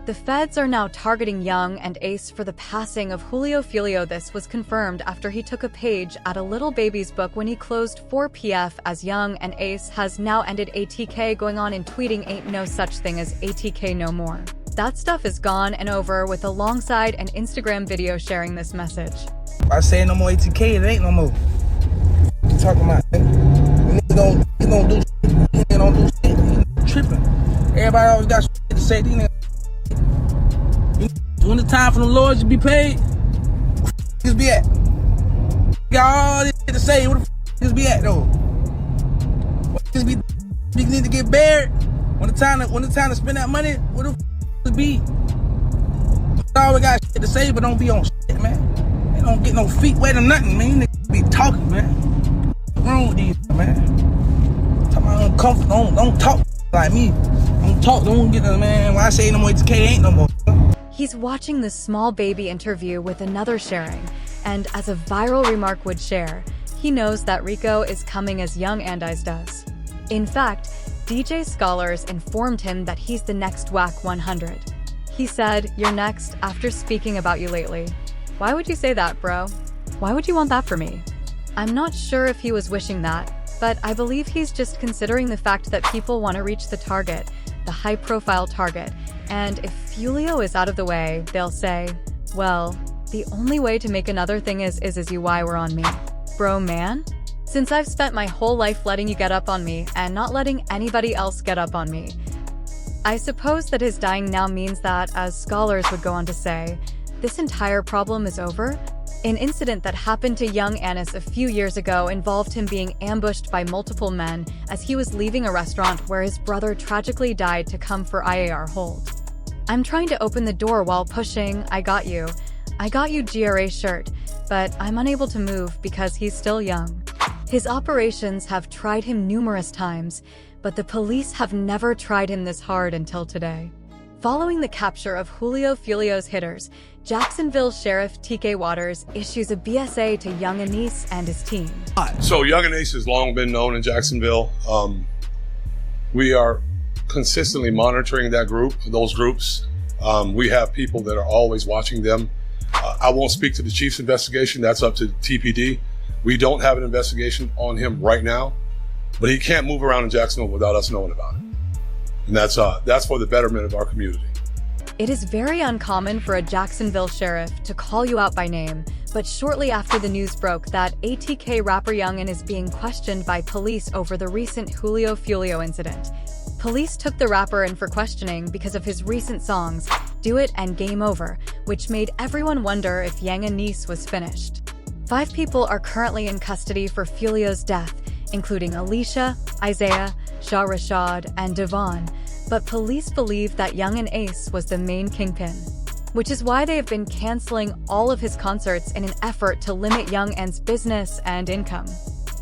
The feds are now targeting Young and Ace for the passing of Foolio. This was confirmed after he took a page at a little baby's book when he closed 4PF, as Young and Ace has now ended ATK, going on and tweeting ain't no such thing as ATK no more. That stuff is gone and over, with alongside an Instagram video sharing this message. I say no more ATK, it ain't no more. What you talking about? Niggas don't do shit. Niggas don't do shit. Niggas tripping. Everybody always got shit to say. These niggas. When the time for the Lord to be paid, where the niggas be at? Got all this shit to say. Where the niggas be at though? What niggas need to get buried? When the time to spend that money, where the niggas be? Always got shit to say, but don't be on shit, man. They don't get no feet wet or nothing, man. These niggas be talking, man. What's wrong with these, man? Talking about uncomfortable. Don't talk like me. Don't get the man. When I say no more ATK, ain't no more. He's watching this small baby interview with another sharing, and as a viral remark would share, he knows that Rico is coming as Young and Ace does. In fact, DJ Scholars informed him that he's the next WAC 100. He said, "You're next after speaking about you lately." Why would you say that, bro? Why would you want that for me? I'm not sure if he was wishing that, but I believe he's just considering the fact that people want to reach the target, the high-profile target, and if Foolio is out of the way, they'll say, well, the only way to make another thing is you why we're on me. Bro, man? Since I've spent my whole life letting you get up on me and not letting anybody else get up on me. I suppose that his dying now means that, as Scholars would go on to say, this entire problem is over. An incident that happened to young Ace a few years ago involved him being ambushed by multiple men as he was leaving a restaurant where his brother tragically died to come for IAR hold. I'm trying to open the door while pushing I got you GRA shirt, but I'm unable to move because he's still young. His operations have tried him numerous times, but the police have never tried him this hard until today. Following the capture of Foolio's hitters, Jacksonville Sheriff TK Waters issues a BSA to Yungeen Ace and his team. So Yungeen Ace has long been known in Jacksonville. We are consistently monitoring those groups. We have people that are always watching them. I won't speak to the chief's investigation. That's up to TPD. We don't have an investigation on him right now, but he can't move around in Jacksonville without us knowing about it. And that's for the betterment of our community. It is very uncommon for a Jacksonville sheriff to call you out by name, but shortly after the news broke that ATK rapper Yungeen is being questioned by police over the recent Foolio incident, police took the rapper in for questioning because of his recent songs, Do It and Game Over, which made everyone wonder if Yungeen Ace was finished. 5 people are currently in custody for Foolio's death, including Alicia, Isaiah, Shah Rashad, and Devon, but police believe that Yungeen Ace was the main kingpin, which is why they have been canceling all of his concerts in an effort to limit Yungeen's business and income.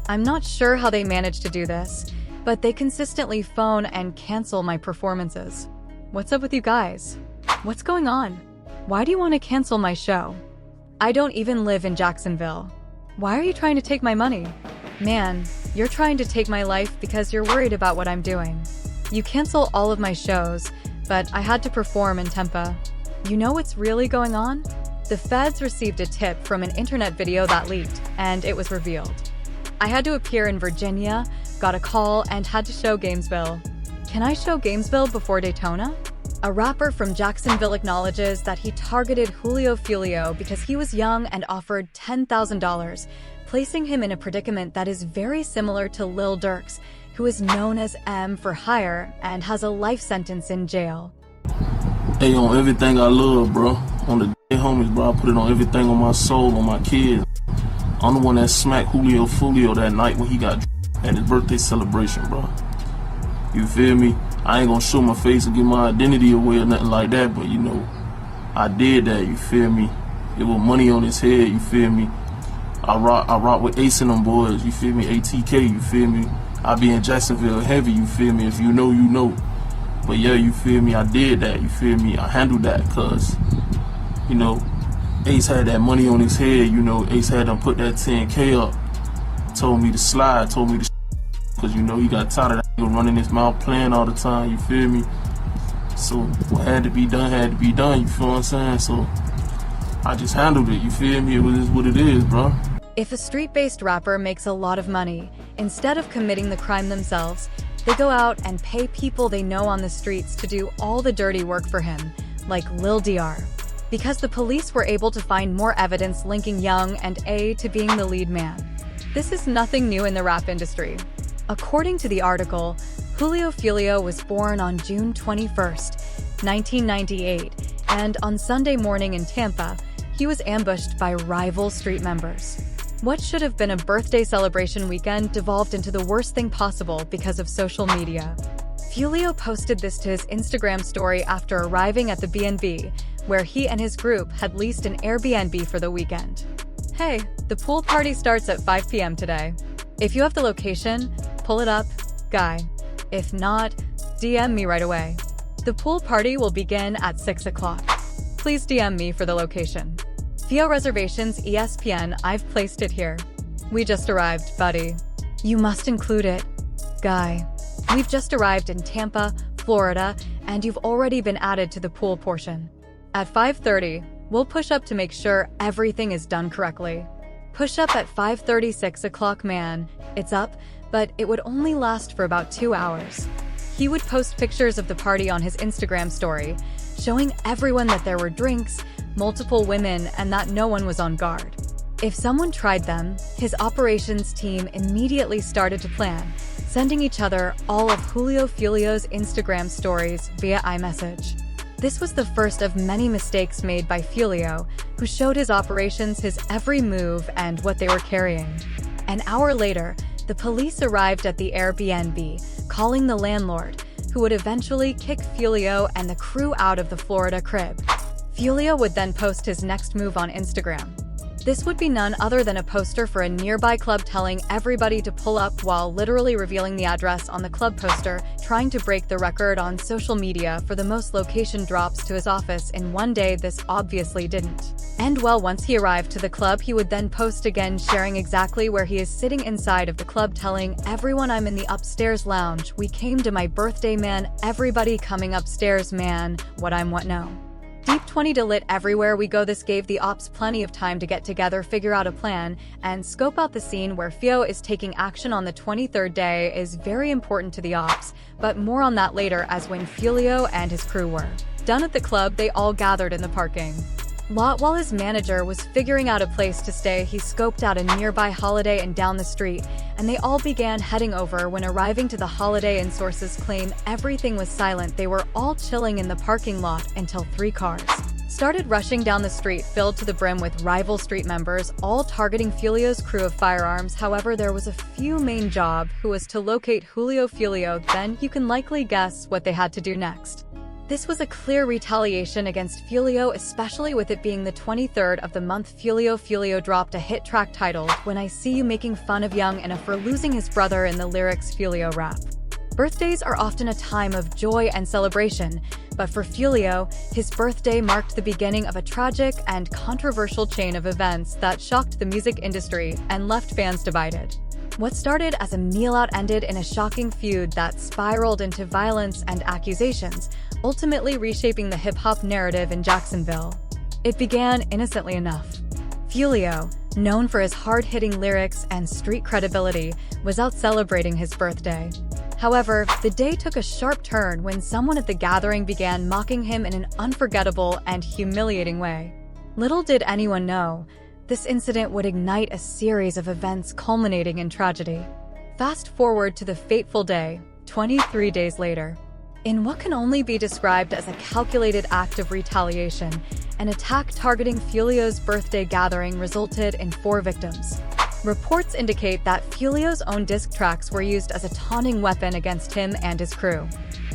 I'm not sure how they managed to do this, but they consistently phone and cancel my performances. What's up with you guys? What's going on? Why do you want to cancel my show? I don't even live in Jacksonville. Why are you trying to take my money? Man, you're trying to take my life because you're worried about what I'm doing. You cancel all of my shows, but I had to perform in Tampa. You know what's really going on? The feds received a tip from an internet video that leaked, and it was revealed. I had to appear in Virginia, got a call, and had to show Gainesville. Can I show Gainesville before Daytona? A rapper from Jacksonville acknowledges that he targeted Foolio because he was young and offered $10,000, placing him in a predicament that is very similar to Lil Durk's, who is known as M for hire and has a life sentence in jail. Hey, on everything I love, bro. On the dead homies, bro, I put it on everything on my soul, on my kids. I'm the one that smacked Foolio that night when he got at his birthday celebration, bro. You feel me? I ain't gonna show my face and give my identity away or nothing like that, but you know, I did that, you feel me? It was money on his head, you feel me? I rock with Ace and them boys, you feel me? ATK, you feel me? I be in Jacksonville heavy, you feel me? If you know, you know. But yeah, you feel me? I did that, you feel me? I handled that, cause, you know, Ace had that money on his head, you know, Ace had them put that 10K up, told me to slide, cause you know, he got tired of that nigga running his mouth playing all the time, you feel me? So what had to be done, you feel what I'm saying? So I just handled it, you feel me? It was what it is, bro. If a street-based rapper makes a lot of money, instead of committing the crime themselves, they go out and pay people they know on the streets to do all the dirty work for him, like Lil Dr. Because the police were able to find more evidence linking Young and A to being the lead man. This is nothing new in the rap industry. According to the article, Foolio was born on June 21st, 1998, and on Sunday morning in Tampa, he was ambushed by rival street members. What should have been a birthday celebration weekend devolved into the worst thing possible because of social media. Foolio posted this to his Instagram story after arriving at the B&B, where he and his group had leased an Airbnb for the weekend. Hey, the pool party starts at 5 p.m. today. If you have the location, pull it up, guy. If not, DM me right away. The pool party will begin at 6 o'clock. Please DM me for the location. Theo Reservations ESPN, I've placed it here. We just arrived, buddy. You must include it, guy. We've just arrived in Tampa, Florida, and you've already been added to the pool portion. At 5:30, we'll push up to make sure everything is done correctly. Push up at 5:30, 6 o'clock, man. It's up, but it would only last for about 2 hours. He would post pictures of the party on his Instagram story, showing everyone that there were drinks, multiple women, and that no one was on guard. If someone tried them, his operations team immediately started to plan, sending each other all of Foolio's Instagram stories via iMessage. This was the first of many mistakes made by Foolio, who showed his operations his every move and what they were carrying. An hour later, the police arrived at the Airbnb, calling the landlord, who would eventually kick Foolio and the crew out of the Florida crib. Foolio would then post his next move on Instagram. This would be none other than a poster for a nearby club telling everybody to pull up while literally revealing the address on the club poster, trying to break the record on social media for the most location drops to his office in one day. This obviously didn't end well. Once he arrived to the club, he would then post again sharing exactly where he is sitting inside of the club, telling everyone, I'm in the upstairs lounge. We came to my birthday, man. Everybody coming upstairs, man. What no. Deep 20 to lit everywhere we go. This gave the ops plenty of time to get together, figure out a plan, and scope out the scene where Theo is taking action on the 23rd day is very important to the ops, but more on that later, as when Foolio and his crew were done at the club, they all gathered in the parking lot while his manager was figuring out a place to stay. He scoped out a nearby Holiday Inn down the street, and they all began heading over. When arriving to the Holiday Inn, sources claim everything was silent. They were all chilling in the parking lot until 3 cars started rushing down the street, filled to the brim with rival street members, all targeting Foolio's crew of firearms. However, there was a few main job, who was to locate Foolio. Then you can likely guess what they had to do next. This was a clear retaliation against Foolio, especially with it being the 23rd of the month. Foolio dropped a hit track titled When I See You, making fun of Young and for losing his brother in the lyrics. Foolio rap. Birthdays are often a time of joy and celebration, but for Foolio, his birthday marked the beginning of a tragic and controversial chain of events that shocked the music industry and left fans divided. What started as a meal-out ended in a shocking feud that spiraled into violence and accusations, ultimately reshaping the hip-hop narrative in Jacksonville. It began innocently enough. Foolio, known for his hard-hitting lyrics and street credibility, was out celebrating his birthday. However, the day took a sharp turn when someone at the gathering began mocking him in an unforgettable and humiliating way. Little did anyone know, this incident would ignite a series of events culminating in tragedy. Fast forward to the fateful day, 23 days later. In what can only be described as a calculated act of retaliation, an attack targeting Foolio's birthday gathering resulted in 4 victims. Reports indicate that Foolio's own diss tracks were used as a taunting weapon against him and his crew.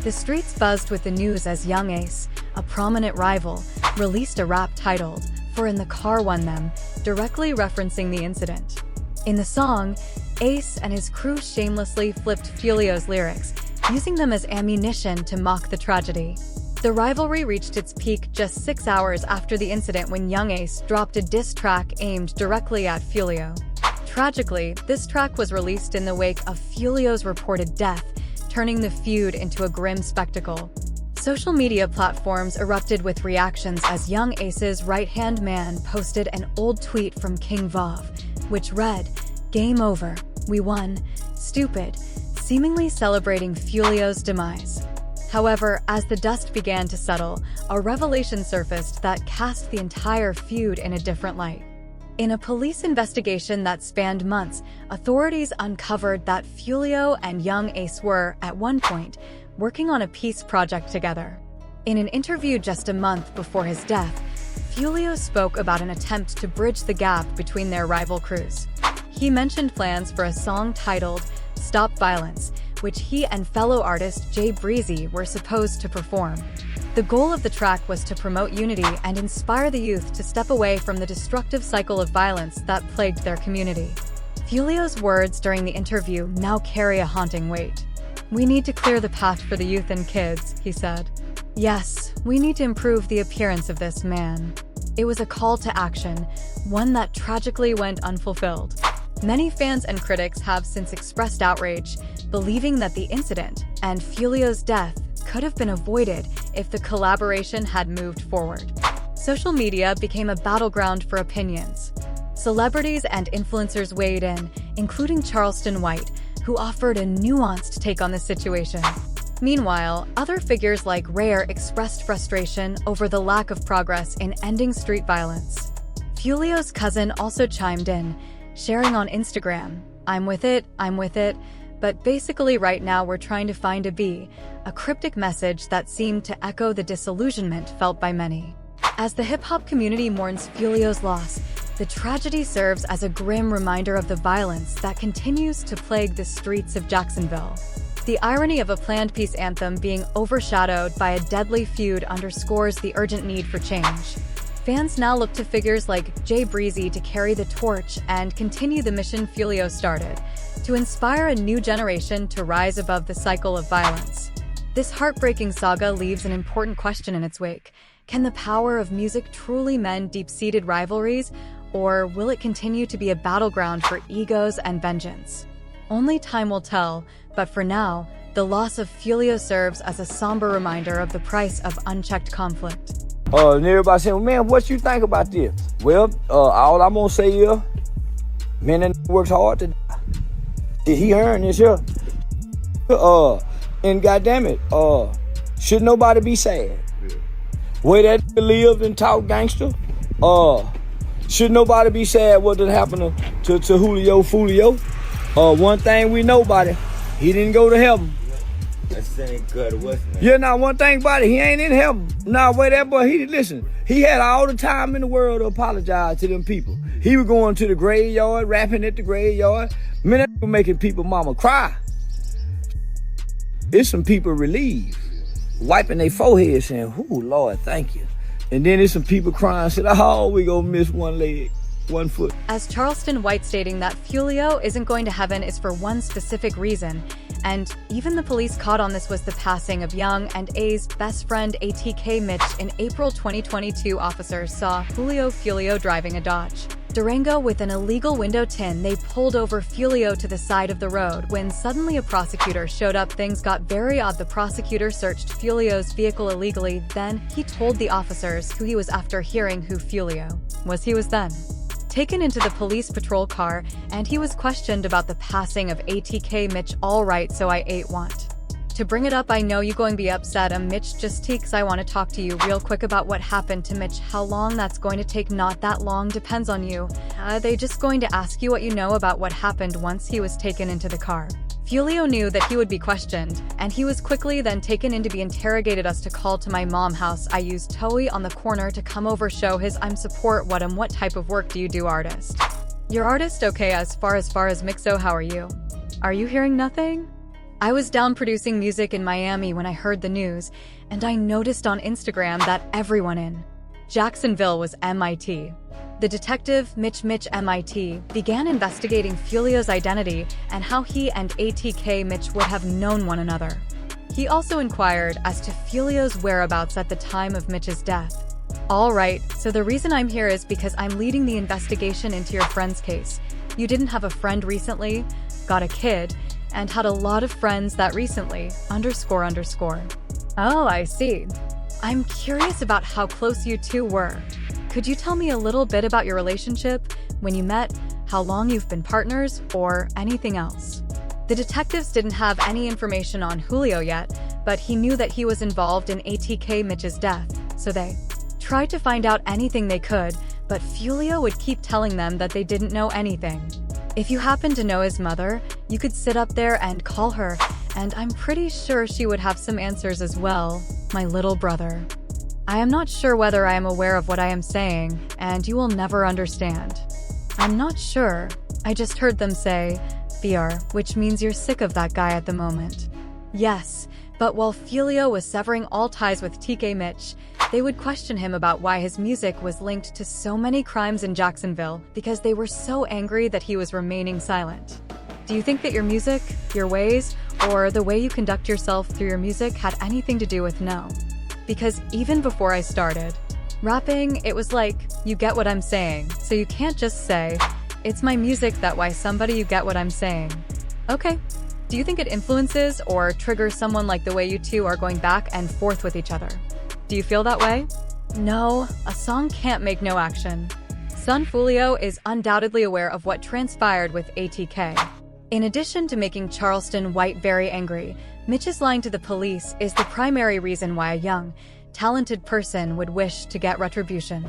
The streets buzzed with the news as Yungeen Ace, a prominent rival, released a rap titled For In the Car Won Them, directly referencing the incident. In the song, Ace and his crew shamelessly flipped Foolio's lyrics, using them as ammunition to mock the tragedy. The rivalry reached its peak just 6 hours after the incident when Yungeen Ace dropped a diss track aimed directly at Foolio. Tragically, this track was released in the wake of Foolio's reported death, turning the feud into a grim spectacle. Social media platforms erupted with reactions as Yungeen Ace's right-hand man posted an old tweet from King Vov, which read, "Game over, we won, stupid," seemingly celebrating Foolio's demise. However, as the dust began to settle, a revelation surfaced that cast the entire feud in a different light. In a police investigation that spanned months, authorities uncovered that Foolio and Yungeen Ace were, at one point, working on a peace project together. In an interview just a month before his death, Foolio spoke about an attempt to bridge the gap between their rival crews. He mentioned plans for a song titled "Stop Violence," which he and fellow artist Jay Breezy were supposed to perform. The goal of the track was to promote unity and inspire the youth to step away from the destructive cycle of violence that plagued their community. Foolio's words during the interview now carry a haunting weight. "We need to clear the path for the youth and kids," he said. "Yes, we need to improve the appearance of this man." It was a call to action, one that tragically went unfulfilled. Many fans and critics have since expressed outrage, believing that the incident and Foolio's death could have been avoided if the collaboration had moved forward. Social media became a battleground for opinions. Celebrities and influencers weighed in, including Charleston White, who offered a nuanced take on the situation. Meanwhile, other figures like Rare expressed frustration over the lack of progress in ending street violence. Foolio's cousin also chimed in, sharing on Instagram, I'm with it, but basically right now we're trying to find a cryptic message that seemed to echo the disillusionment felt by many. As the hip-hop community mourns Foolio's loss, the tragedy serves as a grim reminder of the violence that continues to plague the streets of Jacksonville. The irony of a planned peace anthem being overshadowed by a deadly feud underscores the urgent need for change. Fans now look to figures like Jay Breezy to carry the torch and continue the mission Foolio started, to inspire a new generation to rise above the cycle of violence. This heartbreaking saga leaves an important question in its wake. Can the power of music truly mend deep-seated rivalries, or will it continue to be a battleground for egos and vengeance? Only time will tell, but for now, the loss of Foolio serves as a somber reminder of the price of unchecked conflict. And everybody saying, well, man, what you think about this? Well, all I'm gonna say is, man, that works hard to die. Did he earn this here? And goddamn it, should nobody be sad? Way that lived and talk gangster, should nobody be sad what did happen to Foolio? One thing we know about it, he didn't go to heaven. Yeah, now one thing about it, he ain't in heaven. Nah, wait, that boy, he had all the time in the world to apologize to them people. He was going to the graveyard, rapping at the graveyard. Man, that was making people mama cry. It's some people relieved, wiping their forehead saying, "Ooh, Lord, thank you." And then there's some people crying, said, "Oh, we gonna miss one leg, one foot." As Charleston White stating that Foolio isn't going to heaven is for one specific reason, and even the police caught on this was the passing of Yungeen Ace's best friend ATK Mitch in April 2022. Officers saw Foolio driving a Dodge Durango with an illegal window tin. They pulled over Foolio to the side of the road when suddenly a prosecutor showed up. Things got very odd. The prosecutor searched Foolio's vehicle illegally. Then he told the officers who he was after. Hearing who Foolio was, he was then taken into the police patrol car, and he was questioned about the passing of ATK Mitch. "All right, so I want to bring it up. I know you going to be upset. Mitch, just teeks, I want to talk to you real quick about what happened to Mitch. How long that's going to take? Not that long, depends on you. They just going to ask you what you know about what happened once he was taken into the car." Foolio knew that he would be questioned, and he was quickly then taken in to be interrogated. "Us to call to my mom house. I used Toey on the corner to come over show his I'm support what type of work do you do? Artist. Your artist? Okay, as far as Mixo, how are you? Are you hearing nothing? I was down producing music in Miami when I heard the news, and I noticed on Instagram that everyone in Jacksonville was MIT. The detective, Mitch MIT, began investigating Foolio's identity and how he and ATK Mitch would have known one another. He also inquired as to Foolio's whereabouts at the time of Mitch's death. "All right, so the reason I'm here is because I'm leading the investigation into your friend's case. You didn't have a friend recently, got a kid, and had a lot of friends that recently, ___." Oh, I see. I'm curious about how close you two were. Could you tell me a little bit about your relationship, when you met, how long you've been partners, or anything else? The detectives didn't have any information on Foolio yet, but he knew that he was involved in ATK Mitch's death, so they tried to find out anything they could, but Foolio would keep telling them that they didn't know anything. If you happen to know his mother, you could sit up there and call her, and I'm pretty sure she would have some answers as well, my little brother. I am not sure whether I am aware of what I am saying, and you will never understand. I'm not sure. I just heard them say, "Fear," which means you're sick of that guy at the moment. Yes, but while Foolio was severing all ties with TK Mitch, they would question him about why his music was linked to so many crimes in Jacksonville because they were so angry that he was remaining silent. Do you think that your music, your ways, or the way you conduct yourself through your music had anything to do with no? Because even before I started rapping, it was like, you get what I'm saying, so you can't just say, it's my music that why somebody you get what I'm saying. Okay. Do you think it influences or triggers someone like the way you two are going back and forth with each other? Do you feel that way? No, a song can't make no action. Son Foolio is undoubtedly aware of what transpired with ATK. In addition to making Charleston White very angry, Mitch's lying to the police is the primary reason why a young, talented person would wish to get retribution.